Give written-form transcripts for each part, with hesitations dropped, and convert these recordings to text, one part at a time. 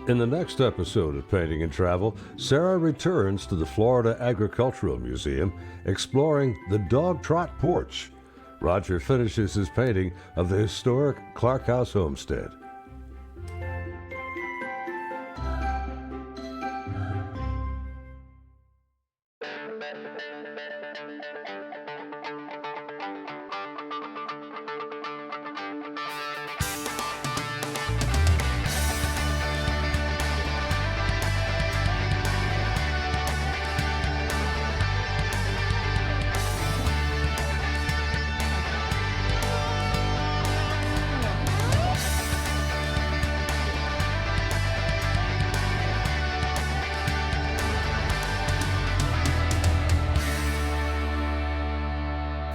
In the next episode of Painting and Travel, Sarah returns to the Florida Agricultural Museum, exploring the dog trot porch. Roger finishes his painting of the historic Clark House homestead.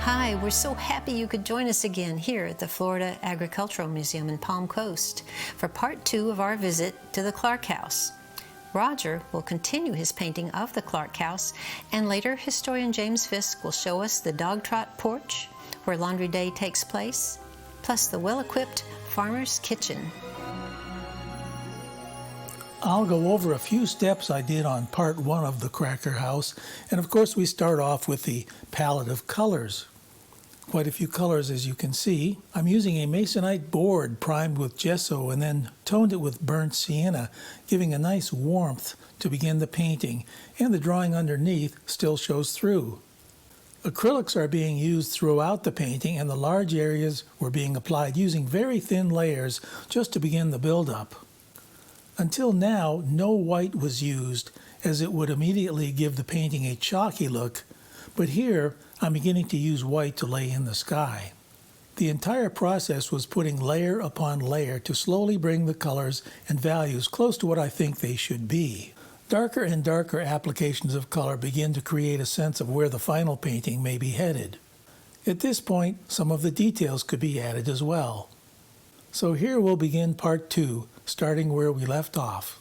Hi, we're so happy you could join us again here at the Florida Agricultural Museum in Palm Coast for part 2 of our visit to the Clark House. Roger will continue his painting of the Clark House, and later historian James Fisk will show us the dog trot porch where laundry day takes place, plus the well-equipped farmer's kitchen. I'll go over a few steps I did on part 1 of the Cracker House, and of course we start off with the palette of colors. Quite a few colors, as you can see. I'm using a masonite board primed with gesso and then toned it with burnt sienna, giving a nice warmth to begin the painting, and the drawing underneath still shows through. Acrylics are being used throughout the painting, and the large areas were being applied using very thin layers just to begin the build-up. Until now, no white was used, as it would immediately give the painting a chalky look, but here I'm beginning to use white to lay in the sky. The entire process was putting layer upon layer to slowly bring the colors and values close to what I think they should be. Darker and darker applications of color begin to create a sense of where the final painting may be headed. At this point, some of the details could be added as well. So here we'll begin part 2, starting where we left off.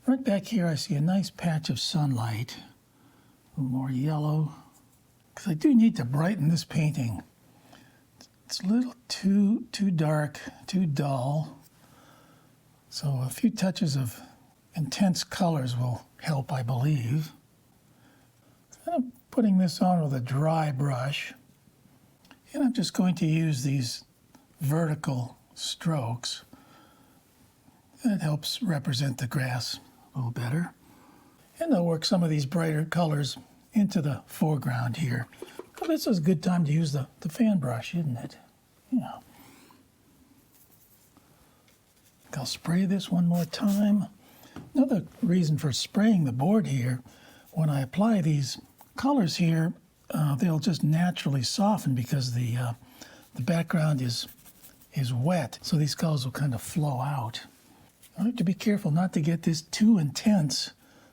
Right back here I see a nice patch of sunlight, a little more yellow, because I do need to brighten this painting. It's a little too dark, too dull. So a few touches of intense colors will help, I believe. I'm putting this on with a dry brush, and I'm just going to use these vertical strokes. That helps represent the grass a little better. And I'll work some of these brighter colors into the foreground here. Well, this is a good time to use the fan brush, isn't it? Yeah. I'll spray this one more time. Another reason for spraying the board here, when I apply these colors here, they'll just naturally soften because the background is wet, so these colors will kind of flow out. I have to be careful not to get this too intense.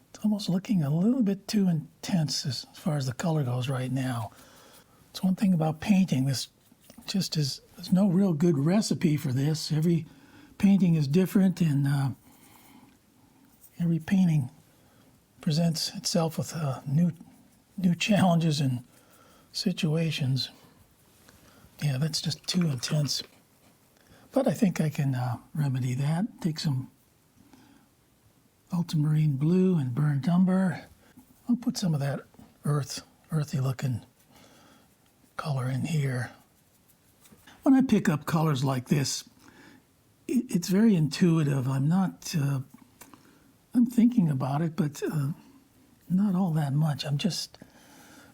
It's almost looking a little bit too intense as far as the color goes right now. It's one thing about painting. This just is, there's no real good recipe for this. Every painting is different, and every painting presents itself with new challenges and situations. Yeah, that's just too intense. But I think I can remedy that. Take some ultramarine blue and burnt umber. I'll put some of that earthy looking color in here. When I pick up colors like this, it's very intuitive. I'm thinking about it, but not all that much. I'm just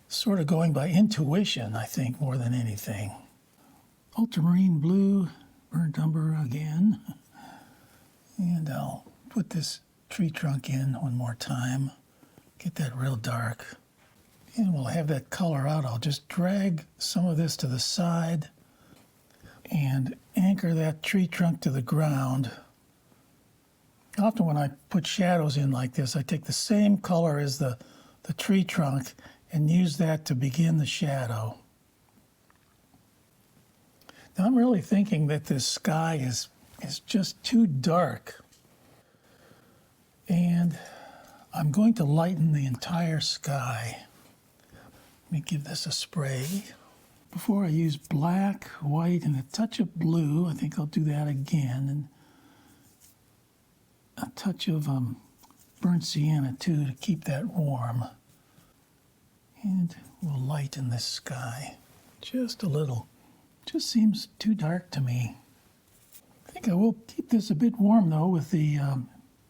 sort of going by intuition, I think, more than anything. Ultramarine blue, burnt umber again. And I'll put this tree trunk in one more time. Get that real dark. And we'll have that color out. I'll just drag some of this to the side and anchor that tree trunk to the ground. Often when I put shadows in like this, I take the same color as the tree trunk and use that to begin the shadow. Now I'm really thinking that this sky is just too dark. And I'm going to lighten the entire sky. Let me give this a spray. Before I use black, white, and a touch of blue, I think I'll do that again. And touch of burnt sienna too to keep that warm. And we'll lighten this sky just a little. Just seems too dark to me. I think I will keep this a bit warm though with the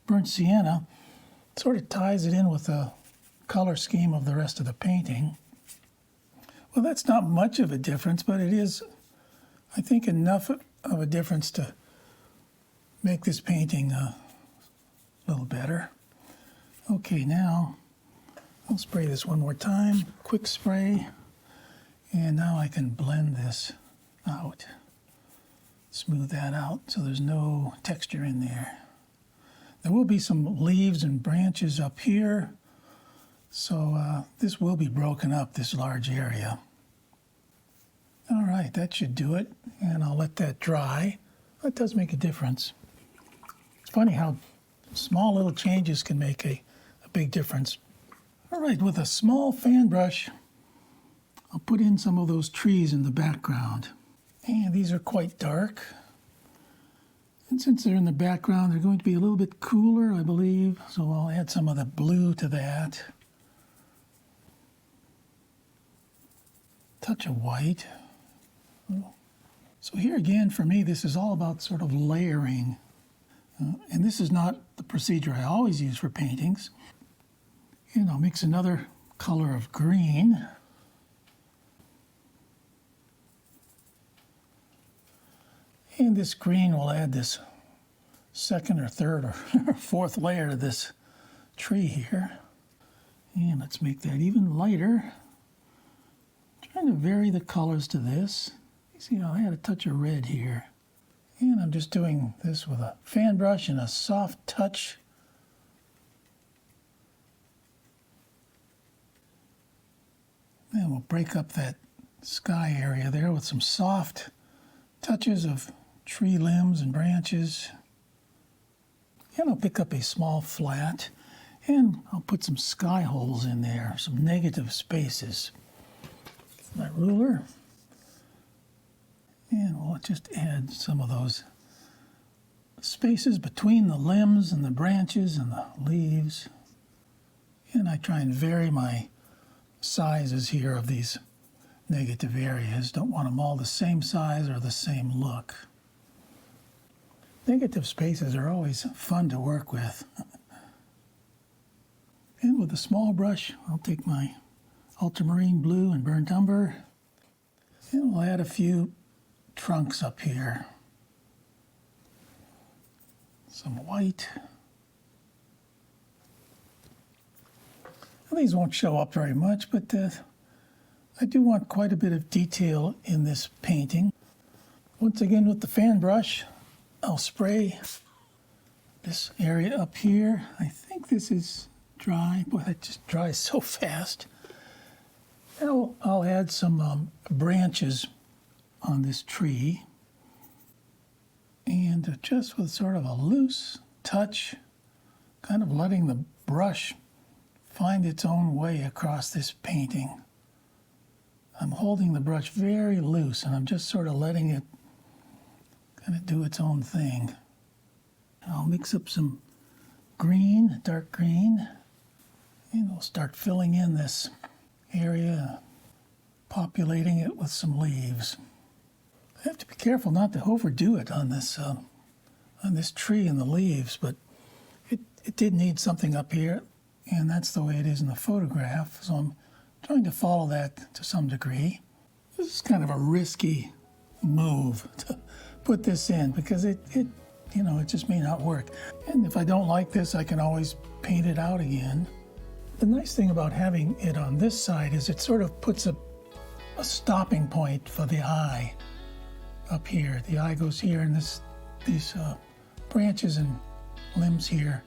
burnt sienna. It sort of ties it in with the color scheme of the rest of the painting. Well, that's not much of a difference, but it is, I think, enough of a difference to make this painting a little better. Okay, now I'll spray this one more time, quick spray, and now I can blend this out, smooth that out so there's no texture in there. There will be some leaves and branches up here, so this will be broken up, this large area. All right, that should do it, and I'll let that dry. That does make a difference. It's funny how small little changes can make a big difference. All right, with a small fan brush, I'll put in some of those trees in the background. And these are quite dark. And since they're in the background, they're going to be a little bit cooler, I believe. So I'll add some of the blue to that. Touch of white. So here again, for me, this is all about sort of layering. And this is not the procedure I always use for paintings. And I'll mix another color of green. And this green will add this second or third or fourth layer to this tree here. And let's make that even lighter. Trying to vary the colors to this. You see how I had a touch of red here. And I'm just doing this with a fan brush and a soft touch. And we'll break up that sky area there with some soft touches of tree limbs and branches. And I'll pick up a small flat and I'll put some sky holes in there, some negative spaces. My ruler. And we'll just add some of those spaces between the limbs and the branches and the leaves. And I try and vary my sizes here of these negative areas. Don't want them all the same size or the same look. Negative spaces are always fun to work with. And with a small brush, I'll take my ultramarine blue and burnt umber, and we'll add a few trunks up here. Some white. Well, these won't show up very much, but I do want quite a bit of detail in this painting. Once again with the fan brush, I'll spray this area up here. I think this is dry. Boy, that just dries so fast. Now I'll add some branches on this tree, and just with sort of a loose touch, kind of letting the brush find its own way across this painting. I'm holding the brush very loose and I'm just sort of letting it kind of do its own thing. I'll mix up some green, dark green, and we'll start filling in this area, populating it with some leaves. I have to be careful not to overdo it on this tree and the leaves, but it did need something up here, and that's the way it is in the photograph, so I'm trying to follow that to some degree. This is kind of a risky move to put this in because it just may not work. And if I don't like this, I can always paint it out again. The nice thing about having it on this side is it sort of puts a stopping point for the eye up here. The eye goes here, and these branches and limbs here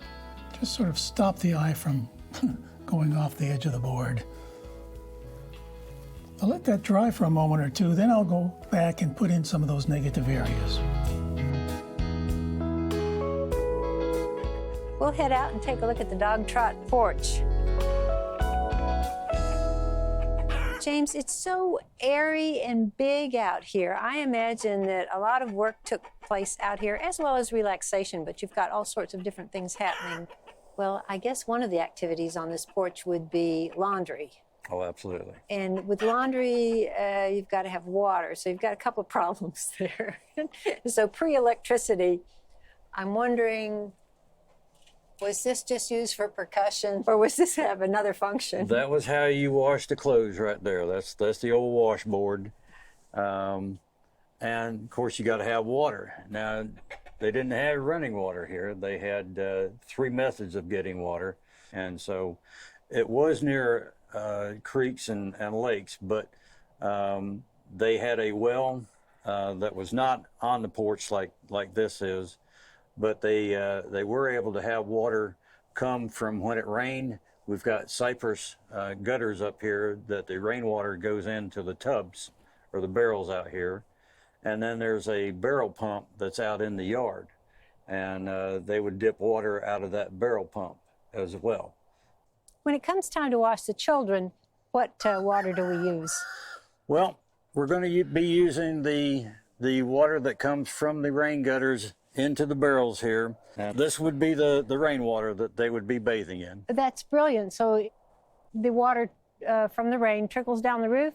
just sort of stop the eye from going off the edge of the board. I'll let that dry for a moment or two, then I'll go back and put in some of those negative areas. We'll head out and take a look at the dog trot porch. James, it's so airy and big out here. I imagine that a lot of work took place out here, as well as relaxation, but you've got all sorts of different things happening. Well, I guess one of the activities on this porch would be laundry. Oh, absolutely. And with laundry, you've got to have water, so you've got a couple of problems there. So pre-electricity, I'm wondering, was this just used for percussion, or was this have another function? That was how you wash the clothes right there. That's the old washboard. And of course you got to have water. Now, they didn't have running water here. They had 3 methods of getting water. And so it was near creeks and lakes, but they had a well that was not on the porch like this is, but they were able to have water come from when it rained. We've got cypress gutters up here that the rainwater goes into the tubs or the barrels out here. And then there's a barrel pump that's out in the yard. And they would dip water out of that barrel pump as well. When it comes time to wash the children, what water do we use? Well, we're going to be using the water that comes from the rain gutters into the barrels here. And this would be the rainwater that they would be bathing in. That's brilliant. So the water from the rain trickles down the roof,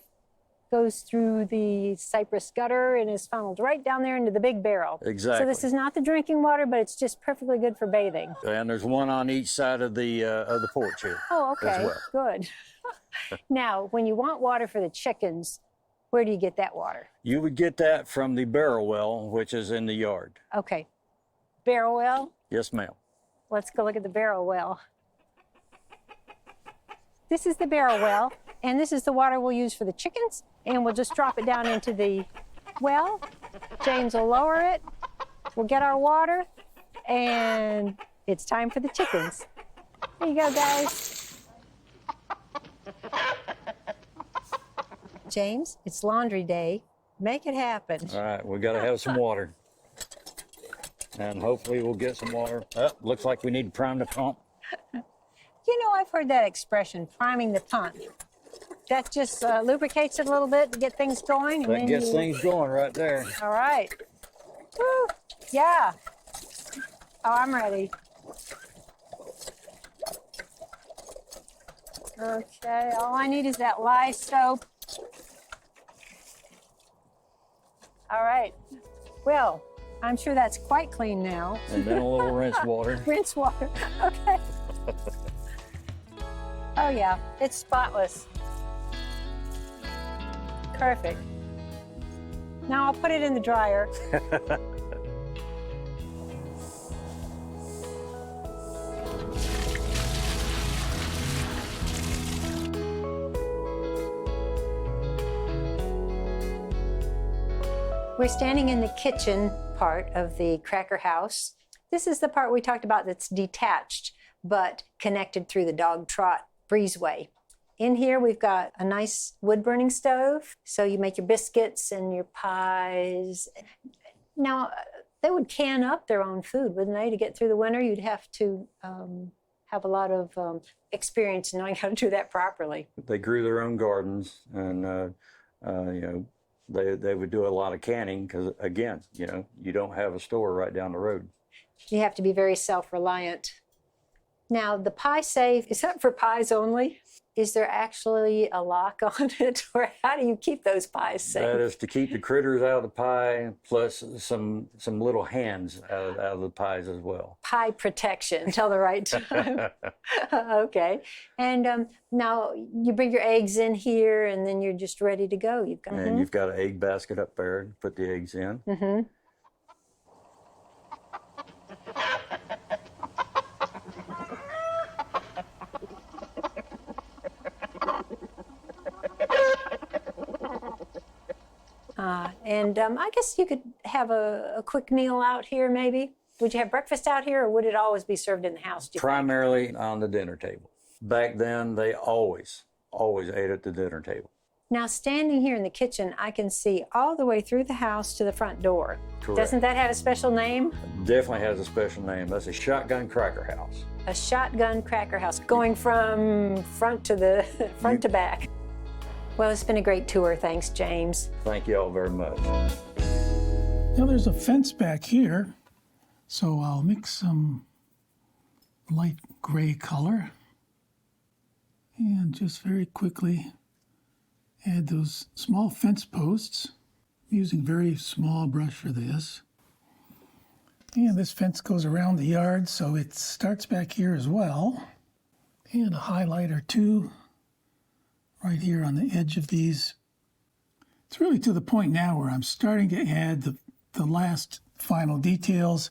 goes through the cypress gutter, and is funneled right down there into the big barrel. Exactly. So this is not the drinking water, but it's just perfectly good for bathing. And there's one on each side of the porch here. Oh, okay, as well. Good. Now, when you want water for the chickens, where do you get that water? You would get that from the barrel well, which is in the yard. Okay. Barrel well? Yes, ma'am. Let's go look at the barrel well. This is the barrel well, and this is the water we'll use for the chickens, and we'll just drop it down into the well. James will lower it. We'll get our water, and it's time for the chickens. There you go, guys. James, it's laundry day. Make it happen. All right, we got to have some water. And hopefully we'll get some water. Oh, looks like we need to prime the pump. You know, I've heard that expression, priming the pump. That just lubricates it a little bit to get things going. And That then gets things going right there. All right. Woo. Yeah. Oh, I'm ready. Okay, all I need is that lye soap. All right. Well, I'm sure that's quite clean now. And then a little rinse water. Rinse water. Okay. Oh, yeah, it's spotless. Perfect. Now I'll put it in the dryer. We're standing in the kitchen part of the cracker house. This is the part we talked about that's detached, but connected through the dog trot breezeway. In here, we've got a nice wood-burning stove, so you make your biscuits and your pies. Now, they would can up their own food, wouldn't they? To get through the winter, you'd have to have a lot of experience in knowing how to do that properly. They grew their own gardens, and you know, they would do a lot of canning because, again, you know, you don't have a store right down the road. You have to be very self-reliant. Now, the pie safe, is that for pies only? Is there actually a lock on it, or how do you keep those pies safe? That is to keep the critters out of the pie, plus some little hands out of the pies as well. Pie protection until the right time. Okay. And now you bring your eggs in here, and then you're just ready to go. And you've got an egg basket up there to put the eggs in. Mm-hmm. And I guess you could have a quick meal out here, maybe. Would you have breakfast out here, or would it always be served in the house? Primarily on the dinner table. Back then, they always ate at the dinner table. Now, standing here in the kitchen, I can see all the way through the house to the front door. Correct. Doesn't that have a special name? Definitely has a special name. That's a shotgun cracker house. A shotgun cracker house, going from front to back. Well, it's been a great tour. Thanks, James. Thank you all very much. Now there's a fence back here, so I'll mix some light gray color and just very quickly add those small fence posts. I'm using very small brush for this. And this fence goes around the yard, so it starts back here as well. And a highlight or two right here on the edge of these. It's really to the point now where I'm starting to add the last final details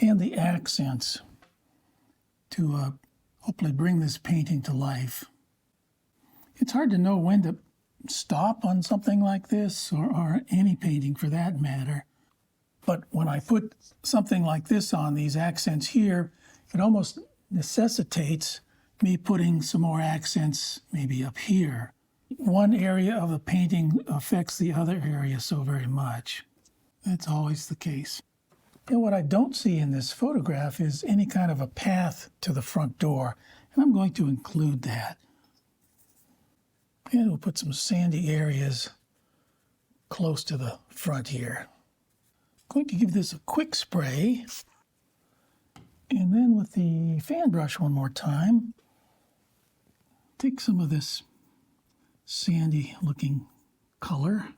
and the accents to hopefully bring this painting to life. It's hard to know when to stop on something like this, or any painting for that matter. But when I put something like this on, these accents here, it almost necessitates me putting some more accents maybe up here. One area of the painting affects the other area so very much. That's always the case. And what I don't see in this photograph is any kind of a path to the front door, and I'm going to include that. And we'll put some sandy areas close to the front here. I'm going to give this a quick spray, and then with the fan brush one more time, take some of this sandy looking color,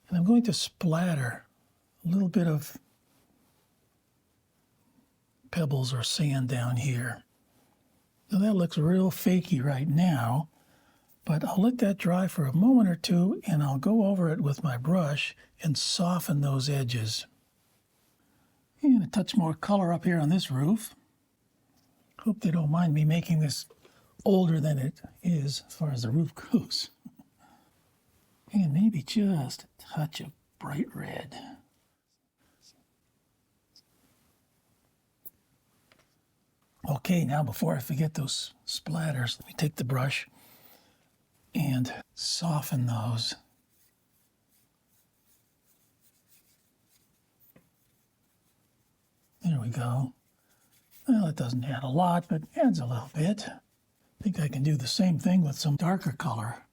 and I'm going to splatter a little bit of pebbles or sand down here. Now that looks real fakey right now, but I'll let that dry for a moment or two, and I'll go over it with my brush and soften those edges. And a touch more color up here on this roof. Hope they don't mind me making this older than it is as far as the roof goes. And maybe just a touch of bright red. Okay, now before I forget those splatters, let me take the brush and soften those. There we go. Well, it doesn't add a lot, but adds a little bit. I think I can do the same thing with some darker color.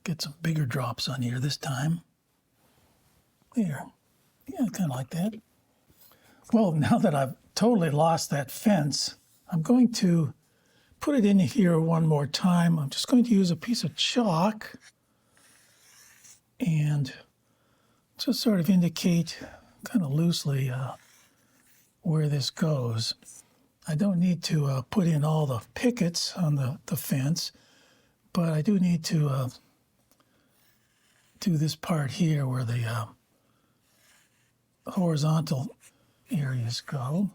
Get some bigger drops on here this time. There. Yeah, kind of like that. Well, now that I've totally lost that fence, I'm going to put it in here one more time. I'm just going to use a piece of chalk and just sort of indicate kind of loosely where this goes. I don't need to put in all the pickets on the fence, but I do need to do this part here where the horizontal areas go.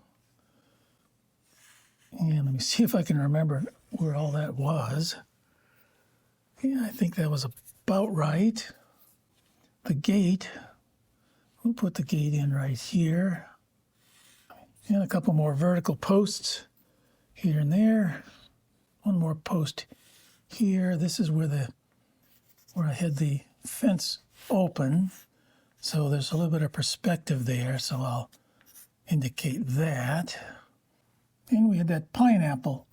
And let me see if I can remember where all that was. Yeah, I think that was about right. The gate, we'll put the gate in right here. And a couple more vertical posts here and there. One more post here. This is where I had the fence open. So there's a little bit of perspective there, so I'll indicate that. And we had that pineapple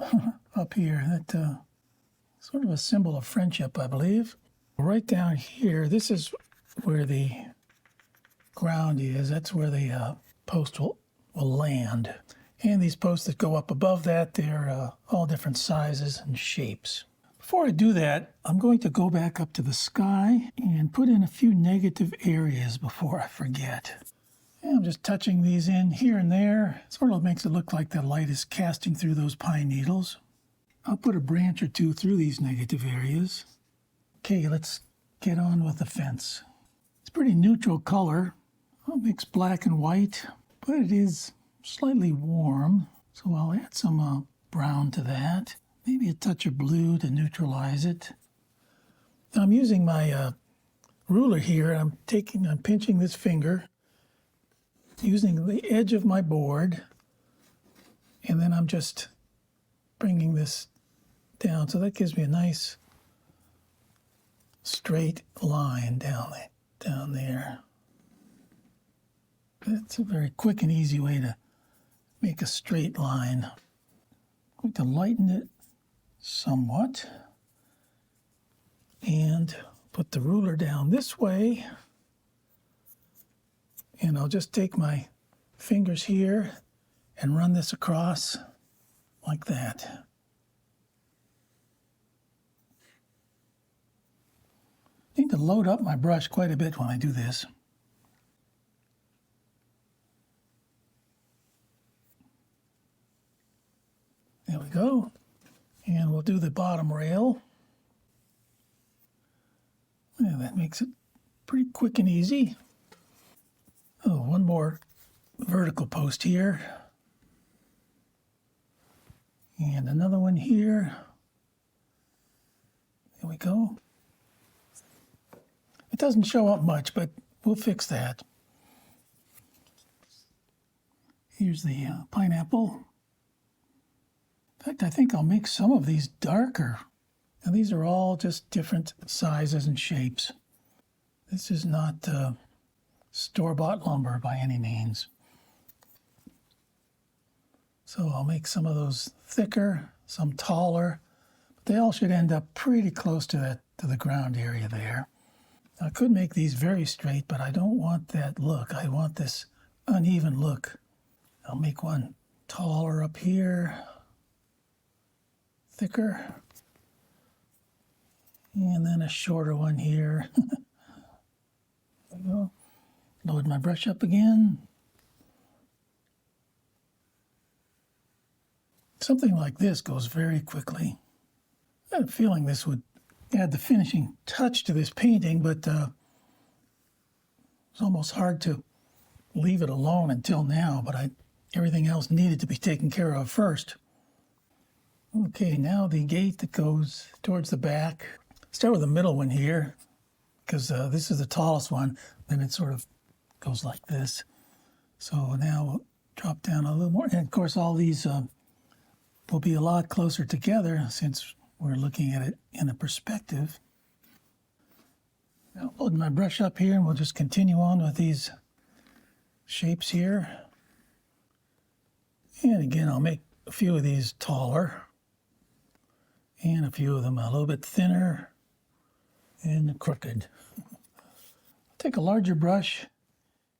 up here, that sort of a symbol of friendship, I believe. Right down here, this is where the ground is. That's where the post will land. And these posts that go up above that, they're all different sizes and shapes. Before I do that, I'm going to go back up to the sky and put in a few negative areas before I forget. And I'm just touching these in here and there. It sort of makes it look like the light is casting through those pine needles. I'll put a branch or two through these negative areas. Okay, let's get on with the fence. It's pretty neutral color. I'll mix black and white, but it is slightly warm, so I'll add some brown to that. Maybe a touch of blue to neutralize it. Now I'm using my ruler here. I'm pinching this finger, using the edge of my board, and then I'm just bringing this down. So that gives me a nice straight line down there. That's a very quick and easy way to make a straight line. I'm going to lighten it somewhat and put the ruler down this way And I'll just take my fingers here and run this across like that. I need to load up my brush quite a bit when I do this. There we go. And we'll do the bottom rail. Yeah, that makes it pretty quick and easy. Oh, one more vertical post here. And another one here. There we go. It doesn't show up much, but we'll fix that. Here's the pineapple. In fact, I think I'll make some of these darker. Now, these are all just different sizes and shapes. This is not store-bought lumber by any means. So I'll make some of those thicker, some taller, but they all should end up pretty close to the ground area there. I could make these very straight, but I don't want that look. I want this uneven look. I'll make one taller up here, thicker, and then a shorter one here. There we go. Load my brush up again. Something like this goes very quickly. I had a feeling this would add the finishing touch to this painting, but it's almost hard to leave it alone until now, but everything else needed to be taken care of first. Okay, now the gate that goes towards the back. Start with the middle one here, because this is the tallest one. Then it sort of goes like this. So now we'll drop down a little more. And of course, all these will be a lot closer together since we're looking at it in a perspective. I'll load my brush up here and we'll just continue on with these shapes here. And again, I'll make a few of these taller and a few of them a little bit thinner and crooked. I'll take a larger brush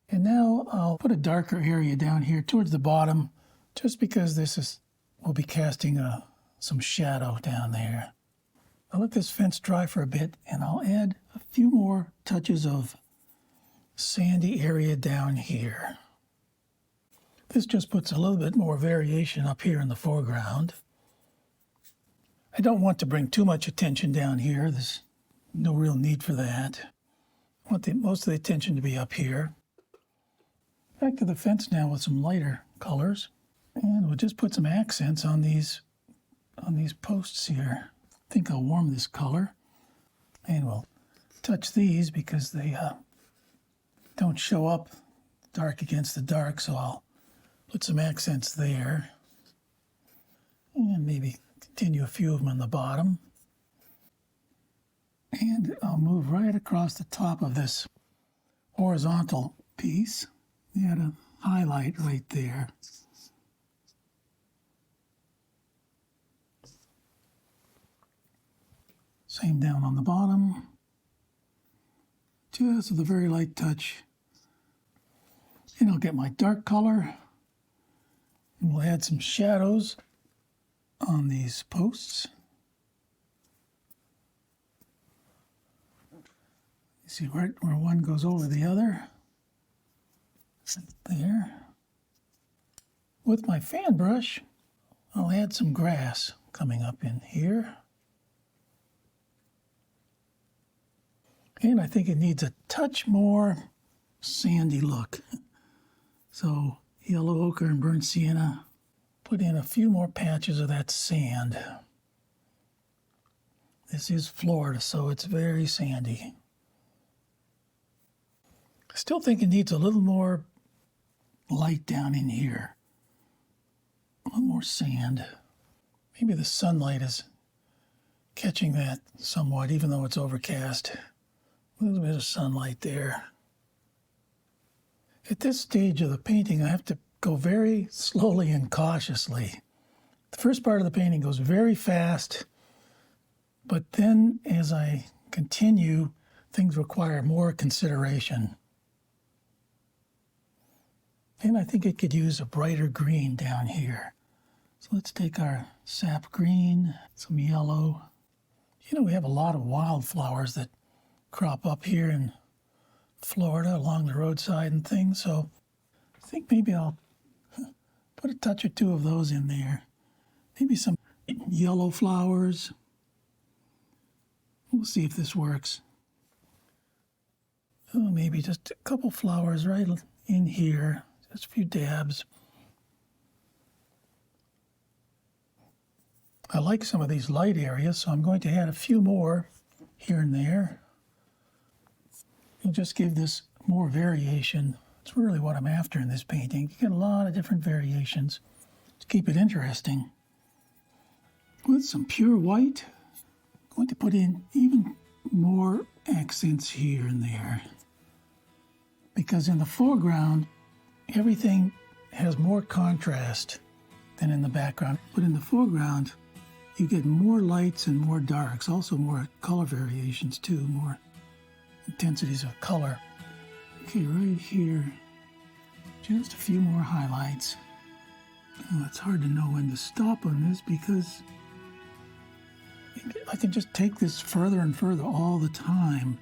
and now I'll put a darker area down here towards the bottom just because we'll be casting some shadow down there. I'll let this fence dry for a bit and I'll add a few more touches of sandy area down here. This just puts a little bit more variation up here in the foreground. I don't want to bring too much attention down here. There's no real need for that. I want most of the attention to be up here. Back to the fence now with some lighter colors. And we'll just put some accents on these posts here. I think I'll warm this color. And we'll touch these because they don't show up dark against the dark, so I'll put some accents there. And maybe continue a few of them on the bottom. And I'll move right across the top of this horizontal piece. Add a highlight right there. Same down on the bottom. Just with a very light touch. And I'll get my dark color. And we'll add some shadows on these posts. You see right where one goes over the other. Right there. With my fan brush, I'll add some grass coming up in here. And I think it needs a touch more sandy look. So yellow ochre and burnt sienna. Put in a few more patches of that sand. This is Florida, so it's very sandy. I still think it needs a little more light down in here. A little more sand. Maybe the sunlight is catching that somewhat, even though it's overcast. A little bit of sunlight there. At this stage of the painting, I have to go very slowly and cautiously. The first part of the painting goes very fast, but then as I continue, things require more consideration. And I think it could use a brighter green down here. So let's take our sap green, some yellow. You know, we have a lot of wildflowers that crop up here in Florida along the roadside and things. So I think maybe I'll put a touch or two of those in there. Maybe some yellow flowers. We'll see if this works. Oh, maybe just a couple flowers right in here. Just a few dabs. I like some of these light areas, so I'm going to add a few more here and there. It'll just give this more variation. It's really what I'm after in this painting. You get a lot of different variations to keep it interesting. With some pure white, I'm going to put in even more accents here and there. Because in the foreground, everything has more contrast than in the background. But in the foreground, you get more lights and more darks, also more color variations too, more intensities of color. Okay, right here, just a few more highlights. Oh, it's hard to know when to stop on this because I can just take this further and further all the time.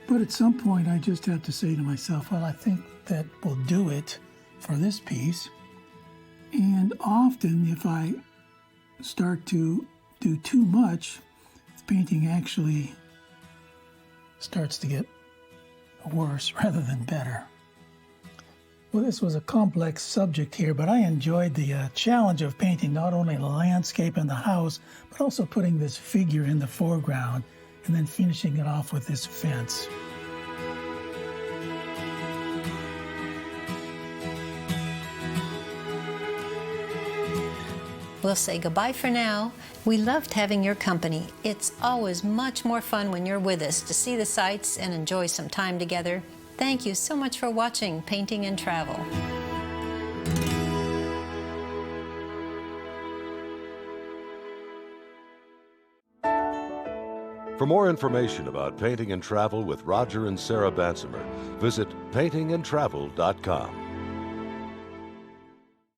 But at some point, I just have to say to myself, well, I think that will do it for this piece. And often, if I start to do too much, the painting actually starts to get worse rather than better. Well, this was a complex subject here, but I enjoyed the challenge of painting not only the landscape and the house, but also putting this figure in the foreground and then finishing it off with this fence. We'll say goodbye for now. We loved having your company. It's always much more fun when you're with us to see the sights and enjoy some time together. Thank you so much for watching Painting and Travel. For more information about painting and travel with Roger and Sarah Bansemer, visit paintingandtravel.com.